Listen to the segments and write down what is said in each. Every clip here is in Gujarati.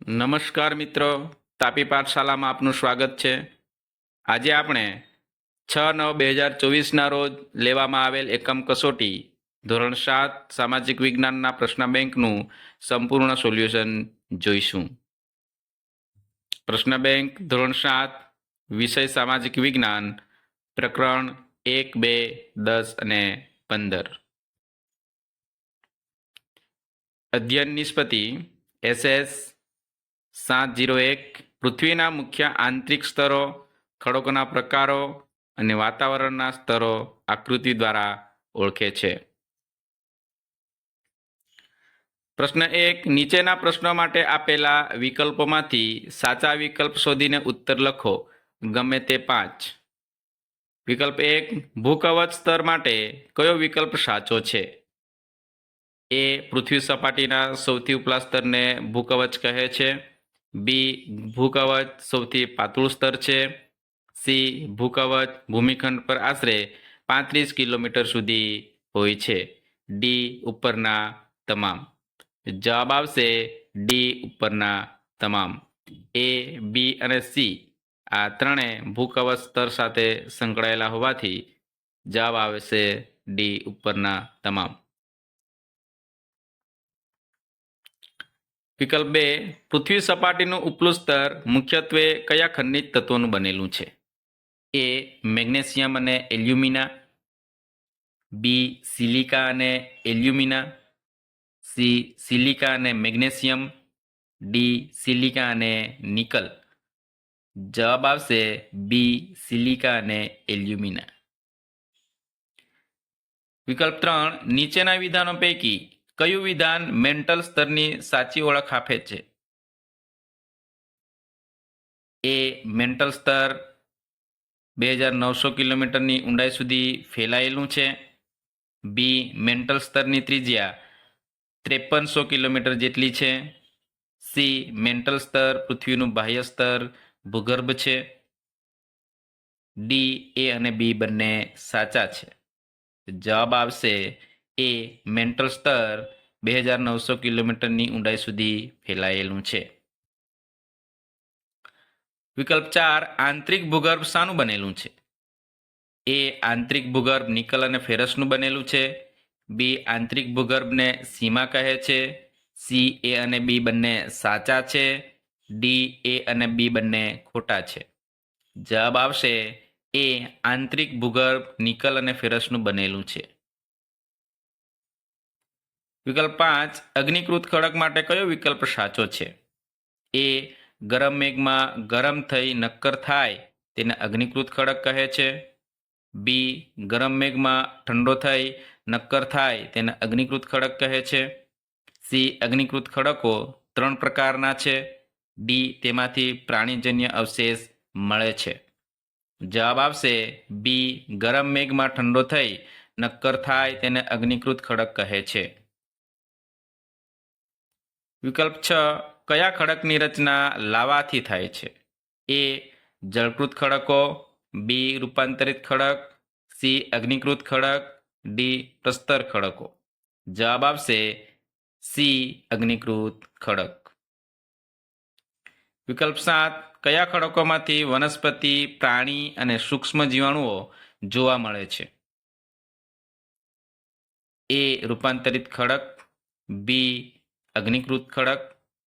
નમસ્કાર મિત્રો, તાપી પાઠશાલામાં આપનું સ્વાગત છે. આજે આપણે 6/9/2024ના રોજ લેવામાં આવેલ એકમ કસોટી ધોરણ 7 સામાજિક વિજ્ઞાનના પ્રશ્ન બેંકનું સંપૂર્ણ સોલ્યુશન જોઈશું. પ્રશ્ન બેંક ધોરણ 7 વિષય સામાજિક વિજ્ઞાન પ્રકરણ 1, 2, 10 અને 15. અધ્યયન નિષ્પતિ SS 701 પૃથ્વીના મુખ્ય આંતરિક સ્તરો, ખડકોના પ્રકારો અને વાતાવરણના સ્તરો આકૃતિ દ્વારા ઓળખે છે. પ્રશ્ન 1. નીચેના પ્રશ્નો માટે આપેલા વિકલ્પોમાંથી સાચા વિકલ્પ શોધીને ઉત્તર લખો. ગમે તે 5. વિકલ્પ 1. ભૂકવચ સ્તર માટે કયો વિકલ્પ સાચો છે? એ. પૃથ્વી સપાટીના સૌથી ઉપલા સ્તરને ભૂકવચ કહે છે. બી. ભૂકવચ સૌથી પાતળું સ્તર છે. સી. ભૂકવચ ભૂમિખંડ પર આશરે 35 કિલોમીટર સુધી હોય છે. ડી. ઉપરના તમામ. જવાબ આવશે ડી. ઉપરના તમામ. એ, બી અને સી આ ત્રણેય ભૂકવચ સ્તર સાથે સંકળાયેલા હોવાથી જવાબ આવશે ડી. ઉપરના તમામ. વિકલ્પ 2. પૃથ્વી સપાટીનું ઉપલું સ્તર મુખ્યત્વે કયા ખનિજ તત્વોનું બનેલું છે? એ. મેગ્નેશિયમ અને એલ્યુમિના. બી. સિલિકા અને એલ્યુમિના. સી. સિલિકા અને મેગ્નેશિયમ. ડી. સિલિકા અને નિકલ. જવાબ આવશે બી. સિલિકા અને એલ્યુમિના. વિકલ્પ 3. નીચેના વિધાનો પૈકી કયું વિધાન મેન્ટલ સ્તરની સાચી ઓળખ આપે છે? એ. મેન્ટલ સ્તર 2900 કિલોમીટરની ઊંડાઈ સુધી ફેલાયેલું છે. બી. મેન્ટલ સ્તરની ત્રિજ્યા 5300 કિલોમીટર જેટલી છે. સી. મેન્ટલ સ્તર પૃથ્વીનું બાહ્ય સ્તર ભૂગર્ભ છે. ડી. એ અને બી બંને સાચા છે. જવાબ આવશે એ. મેન્ટલ સ્તર 2900 કિલોમીટરની ઊંડાઈ સુધી ફેલાયેલું છે. વિકલ્પ 4. આંતરિક ભૂગર્ભ શાનું બનેલું છે? એ. આંતરિક ભૂગર્ભ નિકલ અને ફેરસનું બનેલું છે. બી. આંતરિક ભૂગર્ભને સીમા કહે છે. સી. એ અને બી બંને સાચા છે. ડી. એ અને બી બંને ખોટા છે. જવાબ આવશે એ. આંતરિક ભૂગર્ભ નિકલ અને ફેરસનું બનેલું છે. વિકલ્પ 5. અગ્નિકૃત ખડક માટે કયો વિકલ્પ સાચો છે? એ. ગરમ મેઘમાં ગરમ થઈ નક્કર થાય તેને અગ્નિકૃત ખડક કહે છે. બી. ગરમ મેઘમાં ઠંડો થઈ નક્કર થાય તેને અગ્નિકૃત ખડક કહે છે. સી. અગ્નિકૃત ખડકો 3 પ્રકારના છે. ડી. તેમાંથી પ્રાણીજન્ય અવશેષ મળે છે. જવાબ આવશે બી. ગરમ મેઘમાં ઠંડો થઈ નક્કર થાય તેને અગ્નિકૃત ખડક કહે છે. વિકલ્પ 6. કયા ખડકની રચના લાવાથી થાય છે? એ. જળકૃત ખડકો. બી. રૂપાંતરિત ખડક. સી. અગ્નિકૃત ખડક. ડી. પ્રસ્તર ખડકો. જવાબ આવશે સી. અગ્નિકૃત ખડક. વિકલ્પ 7. કયા ખડકોમાંથી વનસ્પતિ, પ્રાણી અને સૂક્ષ્મ જીવાણુઓ જોવા મળે છે? એ. રૂપાંતરિત ખડક. બી. અગ્નિકૃત ખડક.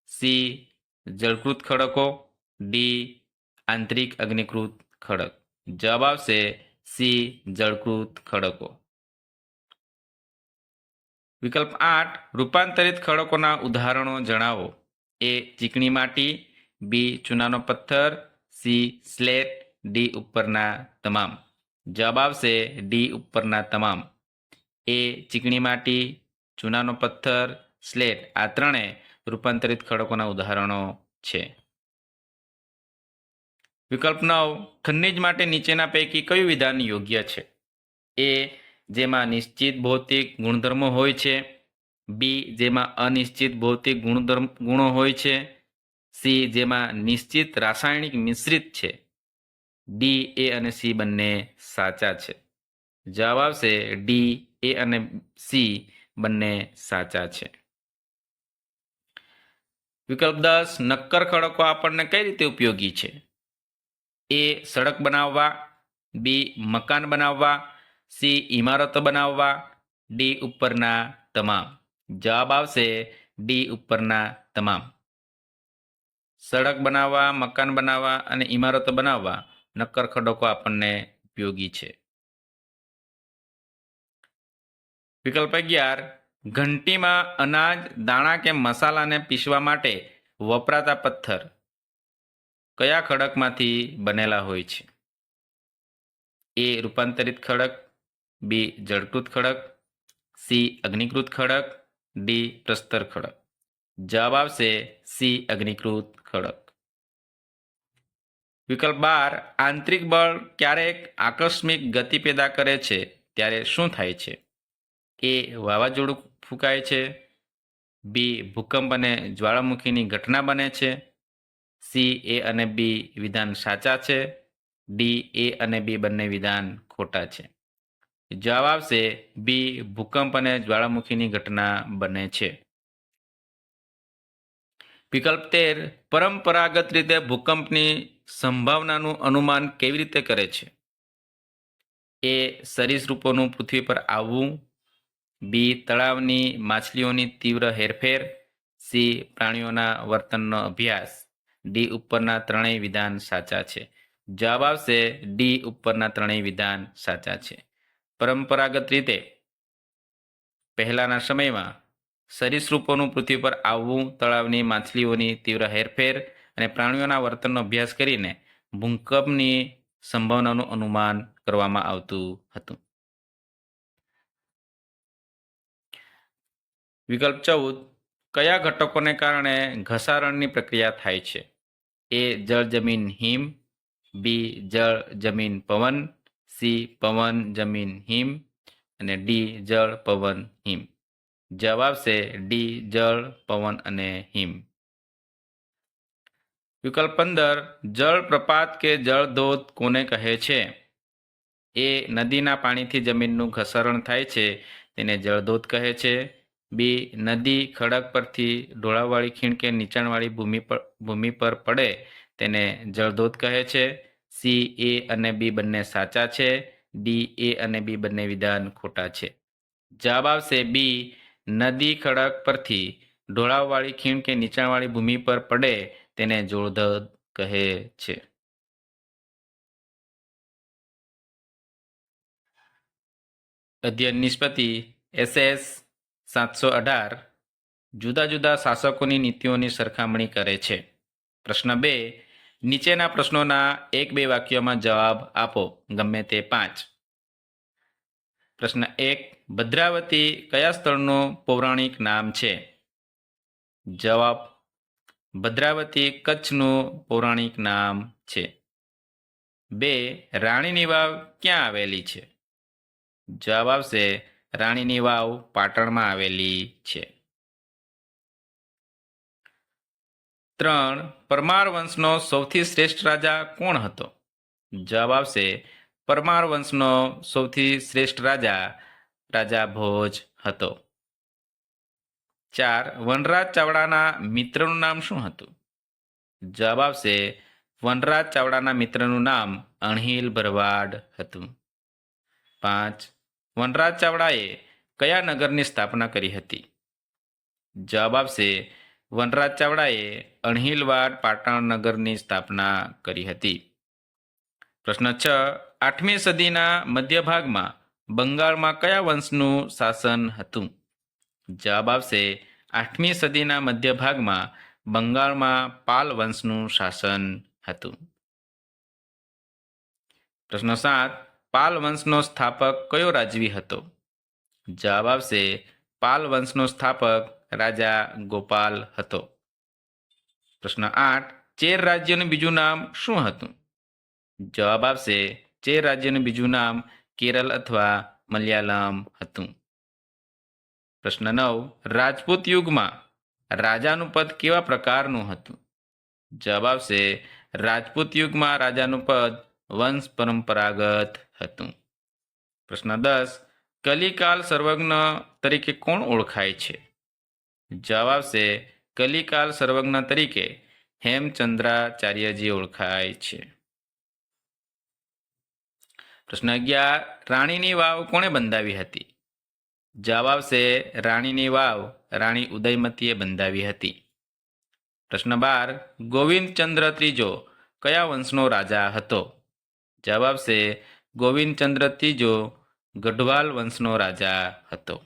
સી. જળકૃત ખડકો. ડી. આંતરિક અગ્નિકૃત ખડક. જવાબ આવશે સી. જળકૃત ખડકો. વિકલ્પ 8. રૂપાંતરિત ખડકોના ઉદાહરણો જણાવો. એ. ચીકણી માટી. બી. ચૂનાનો પથ્થર. સી. સ્લેટ. ડી. ઉપરના તમામ. જવાબ આવશે ડી. ઉપરના તમામ. એ. ચીકણી માટી, ચૂનાનો પથ્થર, સ્લેટ આ ત્રણેય રૂપાંતરિત ખડકોના ઉદાહરણો છે. વિકલ્પ 9. ખનિજ માટે નીચેના પૈકી કયું વિધાન યોગ્ય છે? એ. જેમાં નિશ્ચિત ભૌતિક ગુણધર્મો હોય છે. બી. જેમાં અનિશ્ચિત ભૌતિક ગુણો હોય છે. સી. જેમાં નિશ્ચિત રાસાયણિક મિશ્રિત છે. ડી. એ અને સી બંને સાચા છે. જવાબ આવશે ડી. એ અને સી બંને સાચા છે. વિકલ્પ 10 નક્કર ખડકો આપણને કઈ રીતે ઉપયોગી છે? એ સડક બનાવવા, બી મકાન બનાવવા, સી ઇમારતો બનાવવા, ડી ઉપરના તમામ. જવાબ આવશે ડી ઉપરના તમામ. સડક બનાવવા, મકાન બનાવવા અને ઇમારતો બનાવવા નક્કર ખડકો આપણને ઉપયોગી છે. વિકલ્પ 11 ઘંટીમાં અનાજ, દાણા કે મસાલાને પીસવા માટે વપરાતા પથ્થર કયા ખડકમાંથી બનેલા હોય છે? એ રૂપાંતરિત ખડક, બી જળકૃત ખડક, સી અગ્નિકૃત ખડક, ડી પ્રસ્તર ખડક. જવાબ આવશે સી અગ્નિકૃત ખડક. વિકલ્પ 12 આંતરિક બળ ક્યારેક આકસ્મિક ગતિ પેદા કરે છે ત્યારે શું થાય છે? એ વાવાઝોડું ફૂંકાય છે, બી ભૂકંપ અને જ્વાળામુખીની ઘટના બને છે, સી એ અને બી વિધાન સાચા છે, ડી એ અને બી બંને વિધાન ખોટા છે. જવાબ આવશે બી ભૂકંપ અને જ્વાળામુખીની ઘટના બને છે. વિકલ્પ 13 પરંપરાગત રીતે ભૂકંપની સંભાવનાનું અનુમાન કેવી રીતે કરે છે? એ સરીસૃપોનું પૃથ્વી પર આવવું, બી તળાવની માછલીઓની તીવ્ર હેરફેર, સી પ્રાણીઓના વર્તનનો અભ્યાસ, ડી ઉપરના ત્રણેય વિધાન સાચા છે. જવાબ આવશે ડી ઉપરના ત્રણેય વિધાન સાચા છે. પરંપરાગત રીતે પહેલાના સમયમાં સરીસૃપોનું પૃથ્વી પર આવવું, તળાવની માછલીઓની તીવ્ર હેરફેર અને પ્રાણીઓના વર્તનનો અભ્યાસ કરીને ભૂકંપની સંભાવનાનું અનુમાન કરવામાં આવતું હતું. વિકલ્પ 14 કયા ઘટકોને કારણે ઘસારણની પ્રક્રિયા થાય છે? એ જળ જમીન હિમ, બી જળ જમીન પવન, સી પવન જમીન હિમ અને ડી જળ પવન હિમ. જવાબ આવશે ડી જળ પવન અને હિમ. વિકલ્પ 15 જળપ્રપાત કે જળધોધ કોને કહે છે? એ નદીના પાણીથી જમીનનું ઘસરણ થાય છે તેને જળધોધ કહે છે, બી નદી ખડક પરથી ઢોળાવવાળી ખીણ કે નીચાણવાળી ભૂમિ પર પડે તેને જળધોધ કહે છે, સી એ અને બી બંને સાચા છે, ડી એ અને બી બંને વિધાન ખોટા છે. જવાબ આવશે બી નદી ખડક પરથી ઢોળાવવાળી ખીણ કે નીચાણવાળી ભૂમિ પર પડે તેને જળધોધ કહે છે. અધ્યયન નિષ્પત્તિ SS 718 જુદા જુદા શાસકોની નીતિઓની સરખામણી કરે છે. પ્રશ્ન 2 નીચેના પ્રશ્નોના 1-2 વાક્યોમાં જવાબ આપો, ગમે તે 5. પ્રશ્ન 1 ભદ્રાવતી કયા સ્થળનું પૌરાણિક નામ છે? જવાબ ભદ્રાવતી કચ્છનું પૌરાણિક નામ છે. 2 રાણીની વાવ ક્યાં આવેલી છે? જવાબ આવશે રાણીની વાવ પાટણમાં આવેલી છે. 3 પરમાર વંશનો સૌથી શ્રેષ્ઠ રાજા કોણ હતો? જવાબ આવશે પરમાર વંશનો સૌથી શ્રેષ્ઠ રાજા રાજા ભોજ હતો. 4 વનરાજ ચાવડાના મિત્રનું નામ શું હતું? જવાબ આવશે વનરાજ ચાવડાના મિત્રનું નામ અણહિલ ભરવાડ હતું. 5 વનરાજ ચાવડાએ કયા નગરની સ્થાપના કરી હતી? જવાબ આવશે વનરાજ ચાવડાએ અણહિલવાડ પાટણ નગરની સ્થાપના કરી હતી. પ્રશ્ન 6 8મી સદીના મધ્યભાગમાં બંગાળમાં કયા વંશનું શાસન હતું? જવાબ આવશે 8મી સદીના મધ્યભાગમાં બંગાળમાં પાલ વંશનું શાસન હતું. પ્રશ્ન 7 પાલ વંશનો સ્થાપક કયો રાજવી હતો? જવાબ આવશે પાલ વંશનો સ્થાપક રાજા ગોપાલ હતો. પ્રશ્ન 8 ચેર રાજ્યનું બીજું નામ શું હતું? જવાબ આવશે ચેર રાજ્યનું બીજું નામ કેરળ અથવા મલયાલમ હતું. પ્રશ્ન 9 રાજપૂત યુગમાં રાજાનું પદ કેવા પ્રકારનું હતું? જવાબ આવશે રાજપૂત યુગમાં રાજાનું પદ વંશ પરંપરાગત હતું. પ્રશ્ન 10 કલિકાલ સર્વજ્ઞ તરીકે કોણ ઓળખાય છે? જવાબ આવશે કલિકાલ સર્વજ્ઞ તરીકે હેમચંદ્રાચાર્યજી ઓળખાય છે. પ્રશ્ન 11. રાણીની વાવ કોણે બંધાવી હતી? જવાબ છે રાણીની વાવ રાણી ઉદયમતીએ બંધાવી હતી. પ્રશ્ન 12. ગોવિંદચંદ્ર ત્રીજો કયા વંશનો રાજા હતો? જવાબ છે ગોવિંદચંદ્ર ત્રીજો ગઢવાલ વંશનો રાજા હતો.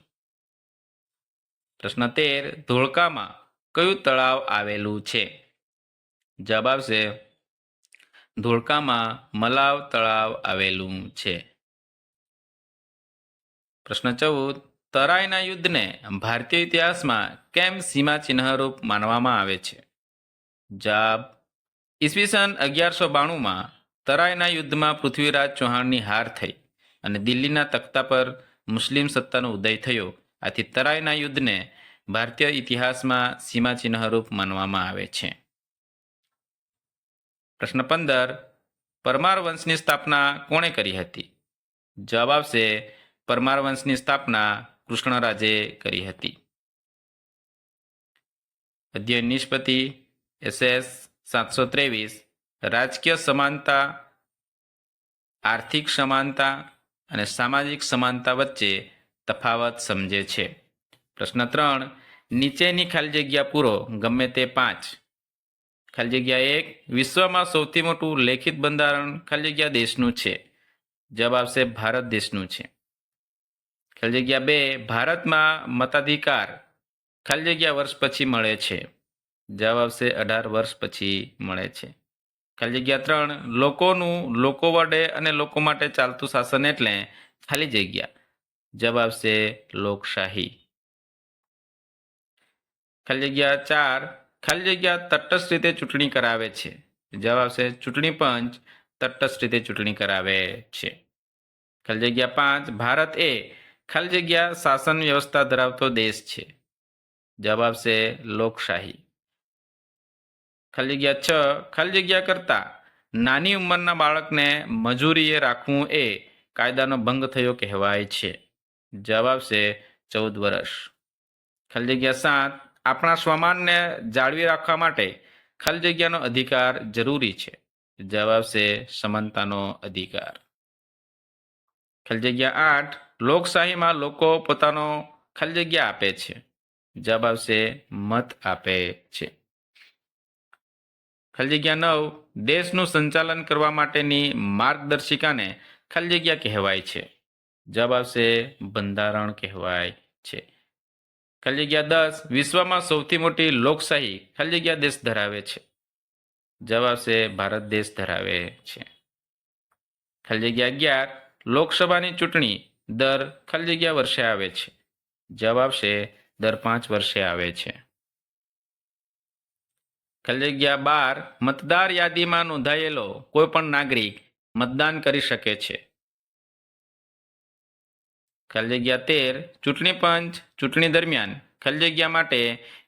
પ્રશ્ન 13. ધોળકામાં કયું તળાવ આવેલું છે? જવાબ છે ધોળકામાં મલાવ તળાવ આવેલું છે. પ્રશ્ન 14. તરાઈના યુદ્ધને ભારતીય ઇતિહાસમાં કેમ સીમાચિહ્નરૂપ માનવામાં આવે છે? જવાબ ઈસવીસન 1192માં તરાઈના યુદ્ધમાં પૃથ્વીરાજ ચૌહાણની હાર થઈ અને દિલ્હીના તખ્તા પર મુસ્લિમ સત્તાનો ઉદય થયો. આથી તરાઈના યુદ્ધને ભારતીય ઇતિહાસમાં સીમાચિહ્નરૂપ માનવામાં આવે છે. પ્રશ્ન 15. પરમાર વંશની સ્થાપના કોણે કરી હતી? જવાબ છે પરમાર વંશની સ્થાપના કૃષ્ણરાજે કરી હતી. અધ્યયન નિષ્પત્તિ SS 723. રાજકીય સમાનતા, આર્થિક સમાનતા અને સામાજિક સમાનતા વચ્ચે તફાવત સમજે છે. પ્રશ્ન 3. નીચેની ખાલી જગ્યા પૂરો ગમે તે 5. ખાલી જગ્યા 1. વિશ્વમાં સૌથી મોટું લેખિત બંધારણ ખાલી જગ્યા દેશનું છે? જવાબ છે ભારત દેશનું છે. ખાલી જગ્યા 2. ભારતમાં મતાધિકાર ખાલી જગ્યા વર્ષ પછી મળે છે? જવાબ છે 18 વર્ષ પછી મળે છે. ખાલી જગ્યા 3. લોકોનું લોકો વડે અને લોકો માટે ચાલતું શાસન એટલે ખાલી જગ્યા? જવાબ છે લોકશાહી. ખાલી જગ્યા 4. ખાલી જગ્યા તટસ્થ રીતે ચૂંટણી કરાવે છે? જવાબ છે ચૂંટણી પંચ તટસ્થ રીતે ચૂંટણી કરાવે છે. ખાલી જગ્યા 5. ભારત એ ખાલી જગ્યા શાસન વ્યવસ્થા ધરાવતો દેશ છે? જવાબ છે લોકશાહી. ખાલી જગ્યા 6. ખાલી જગ્યા કરતા નાની ઉંમરના બાળકને મજૂરીએ રાખવું એ કાયદાનો ભંગ થયો કહેવાય છે? જવાબ છે 14 વર્ષ. ખાલી જગ્યા 7. આપણા સ્વમાનને જાળવી રાખવા માટે ખાલી જગ્યાનો અધિકાર જરૂરી છે? જવાબ છે સમાનતાનો અધિકાર. ખાલી જગ્યા 8. લોકશાહીમાં લોકો પોતાનો ખાલી જગ્યા આપે છે? જવાબ છે મત આપે છે. ખાલી જગ્યા 9. દેશનું સંચાલન કરવા માટેની માર્ગદર્શિકાને ખાલી જગ્યા કહેવાય છે? જવાબ છે બંધારણ કહેવાય છે. ખાલી જગ્યા 10. વિશ્વમાં સૌથી મોટી લોકશાહી ખાલી જગ્યા દેશ ધરાવે છે? જવાબ છે ભારત દેશ ધરાવે છે. ખાલી જગ્યા 11. લોકસભાની ચૂંટણી દર ખાલી જગ્યા વર્ષે આવે છે? જવાબ છે દર 5 વર્ષે આવે છે. ખાલી જગ્યા 12. મતદાર યાદીમાં નોંધાયેલો કોઈ પણ નાગરિક મતદાન કરી શકે છે? ખાલી જગ્યા 13. ચૂંટણી પંચ ચૂંટણી દરમિયાન ખાલી જગ્યા માટે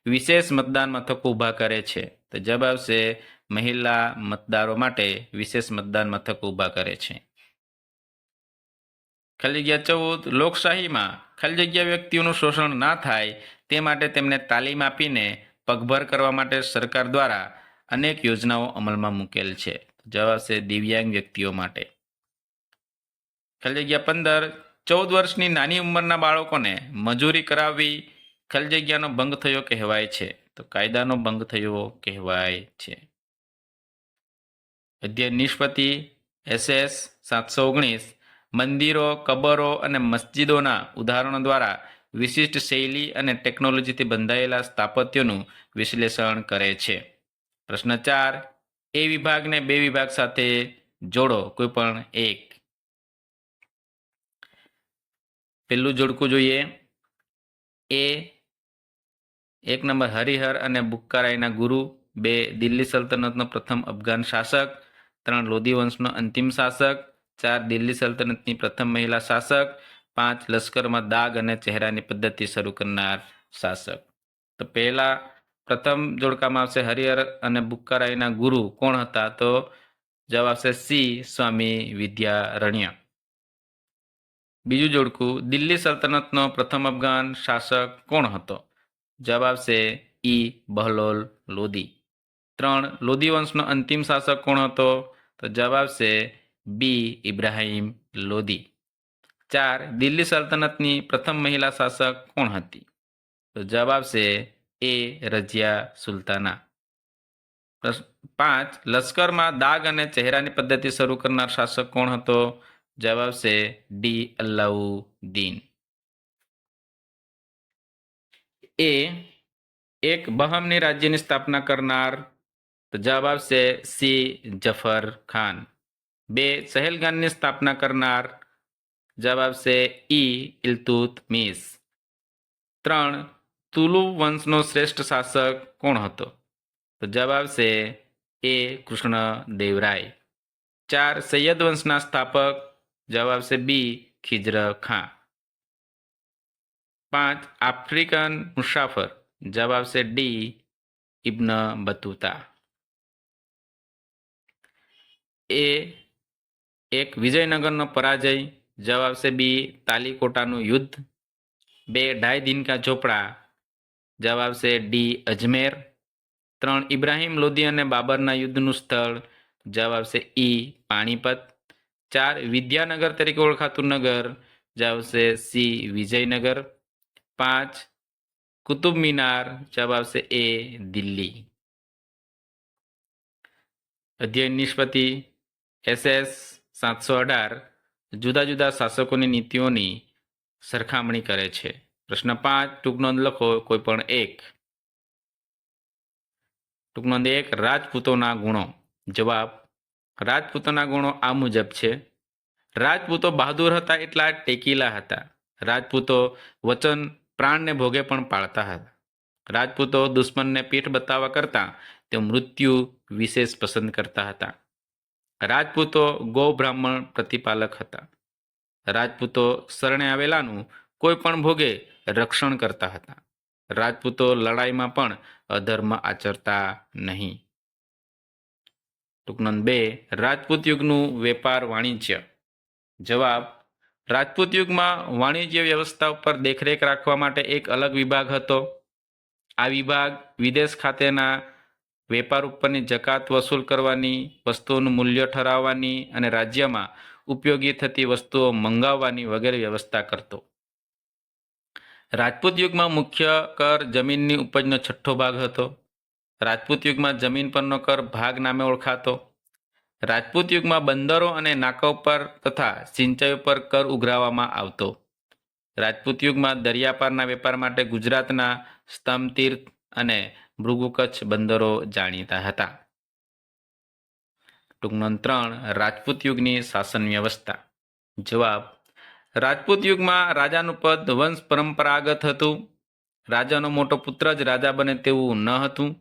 વિશેષ મતદાન મથકો ઊભા કરે છે? તો જવાબ છે મહિલા મતદારો માટે વિશેષ મતદાન મથકો ઊભા કરે છે. ખાલી જગ્યા 14. લોકશાહીમાં ખાલી જગ્યા વ્યક્તિઓનું શોષણ ના થાય તે માટે તેમને તાલીમ આપીને પગભર કરવા માટે સરકાર દ્વારા અનેક યોજનાઓ અમલમાં મૂકેલ છે? જવાબ છે દિવ્યાંગ વ્યક્તિઓ માટે. ખાલી જગ્યા 15. 14 વર્ષની નાની ઉંમરના બાળકોને મજૂરી કરાવવી ખાલી જગ્યાનો ભંગ થયો કહેવાય છે? તો કાયદાનો ભંગ થયો કહેવાય છે. અધ્યયન નિષ્પત્તિ SS 719. મંદિરો, કબરો અને મસ્જિદોના ઉદાહરણો દ્વારા વિશિષ્ટ શૈલી અને ટેકનોલોજીથી બંધાયેલા સ્થાપત્યોનું વિશ્લેષણ કરે છે. પ્રશ્ન 4. એ વિભાગને બે વિભાગ સાથે જોડો કોઈ પણ એક. પહેલું જોડકું જોઈએ. એ 1 નંબર હરિહર અને બુક્કારાયના ગુરુ. 2 દિલ્હી સલ્તનતનો પ્રથમ અફઘાન શાસક. 3 લોધી વંશનો અંતિમ શાસક. 4 દિલ્હી સલ્તનતની પ્રથમ મહિલા શાસક. 5 લશ્કરમાં દાગ અને ચહેરાની પદ્ધતિ શરૂ કરનાર શાસક. તો પહેલા પ્રથમ જોડકામાં આવશે હરિહર અને બુક્કારાયના ગુરુ કોણ હતા? તો જવાબ આવશે સી સ્વામી વિદ્યારણ્ય. બીજું જોડકું દિલ્હી સલ્તનતનો પ્રથમ અફઘાન શાસક કોણ હતો? જવાબ આવશે ઈ બહલોલ લોદી. 3 લોદી વંશનો અંતિમ શાસક કોણ હતો? તો જવાબ આવશે બી ઇબ્રાહિમ લોદી. 4 દિલ્હી સલ્તનતની પ્રથમ મહિલા શાસક કોણ હતી? તો જવાબ આવશે એ રજિયા સુલતાના. 5 લશ્કરમાં દાગ અને ચહેરાની પદ્ધતિ શરૂ કરનાર શાસક કોણ હતો? જવાબ આવશે ડી અલાઉદ્દીન. એ એક બહમની રાજ્યની સ્થાપના કરનાર? તો જવાબ આવશે સી જફર ખાન. 2 સહેલગાનની સ્થાપના કરનાર? જવાબ આવશે ઈ ઇલ્તુત્મિશ. 3 તુલુ વંશનો શ્રેષ્ઠ શાસક કોણ હતો? તો જવાબ આવશે એ કૃષ્ણદેવરાય. 4 સૈયદ વંશના સ્થાપક? જવાબ આવશે બી ખિજર ખાં. 5 આફ્રિકન મુસાફર? જવાબ આવશે ડી ઇબ્ન બતુતા. એ એક વિજયનગરનો પરાજય? જવાબ આવશે બી તાલીકોટાનું યુદ્ધ. 2 ઢાઈ દિન કા ઝોપડા? જવાબ આવશે ડી અજમેર. 3 ઇબ્રાહિમ લોદી અને બાબરના યુદ્ધનું સ્થળ? જવાબ આવશે ઈ પાણીપત. 4 વિદ્યાનગર તરીકે ઓળખાતું નગર? જવાબ આવશે સી વિજયનગર. 5 કુતુબ મિનાર? જવાબ આવશે એ દિલ્હી. અધ્યયન નિષ્પતિ SS 718 જુદા જુદા શાસકોની નીતિઓની સરખામણી કરે છે. પ્રશ્ન 5 ટૂંક નોંધ લખો કોઈ પણ એક. ટૂંક નોંધ 1 રાજપૂતોના ગુણો. જવાબ રાજપૂતોના ગુણો આ મુજબ છે. રાજપૂતો બહાદુર હતા એટલા ટેકીલા હતા. રાજપૂતો વચન પ્રાણને ભોગે પણ પાળતા હતા. રાજપૂતો દુશ્મનને પીઠ બતાવવા કરતા તેઓ મૃત્યુ વિશેષ પસંદ કરતા હતા. રાજપૂતો ગૌ બ્રાહ્મણ પ્રતિપાલક હતા. રાજપૂતો શરણે આવેલાનું કોઈ પણ ભોગે રક્ષણ કરતા હતા. રાજપૂતો લડાઈમાં પણ અધર્મ આચરતા નહીં. ટૂંક નોંધ 2 રાજપૂત યુગનું વેપાર વાણિજ્ય. જવાબ રાજપૂત યુગમાં વાણિજ્ય વ્યવસ્થા ઉપર દેખરેખ રાખવા માટે એક અલગ વિભાગ હતો. આ વિભાગ વિદેશ ખાતેના વેપાર ઉપરની જકાત વસૂલ કરવાની, વસ્તુઓનું મૂલ્ય ઠરાવવાની અને રાજ્યમાં ઉપયોગી થતી વસ્તુઓ મંગાવવાની વગેરે વ્યવસ્થા કરતો. રાજપૂત યુગમાં મુખ્ય કર જમીનની ઉપજનો 6ઠ્ઠો ભાગ હતો. રાજપૂત યુગમાં જમીન પરનો કર ભાગ નામે ઓળખાતો. રાજપૂત યુગમાં બંદરો અને નાકા ઉપર તથા સિંચાઈ ઉપર કર ઉઘરાવવામાં આવતો. રાજપૂત યુગમાં દરિયાપારના વેપાર માટે ગુજરાતના સ્તંભતીર્થ અને ભૃગુ કચ્છ બંદરો જાણીતા હતા. ટૂંક નોંધ 3 રાજપૂત યુગની શાસન વ્યવસ્થા. જવાબ રાજપૂત યુગમાં રાજાનું પદ વંશ પરંપરાગત હતું. રાજાનો મોટો પુત્ર જ રાજા બને તેવું ન હતું.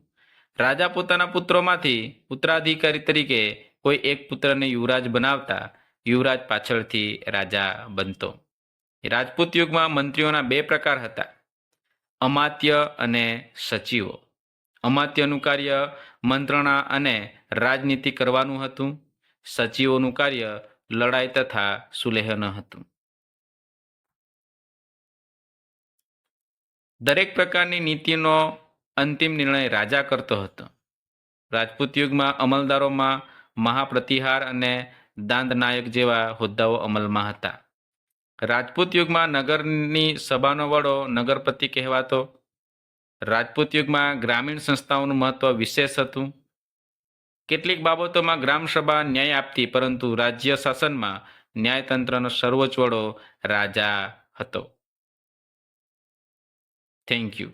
રાજા પોતાના પુત્રોમાંથી ઉત્તરાધિકારી તરીકે કોઈ એક પુત્રને યુવરાજ બનાવતા યુવરાજ પાછળથી રાજા બનતો. રાજપૂત યુગમાં મંત્રીઓના 2 પ્રકાર હતા, અમાત્ય અને સચિવો. અમાત્યનું કાર્ય મંત્રણા અને રાજનીતિ કરવાનું હતું. સચિવોનું કાર્ય લડાઈ તથા સુલેહન હતું. દરેક પ્રકારની નીતિનો અંતિમ નિર્ણય રાજા કરતો હતો. રાજપૂત યુગમાં અમલદારોમાં મહાપ્રતિહાર અને દાંડનાયક જેવા હોદ્દાઓ અમલમાં હતા. રાજપૂત યુગમાં નગરની સભાનો વડો નગરપતિ કહેવાતો. રાજપૂત યુગમાં ગ્રામીણ સંસ્થાઓનું મહત્વ વિશેષ હતું. કેટલીક બાબતોમાં ગ્રામસભા ન્યાય આપતી, પરંતુ રાજ્ય શાસનમાં ન્યાયતંત્રનો સર્વોચ્ચ વડો રાજા હતો. Thank you.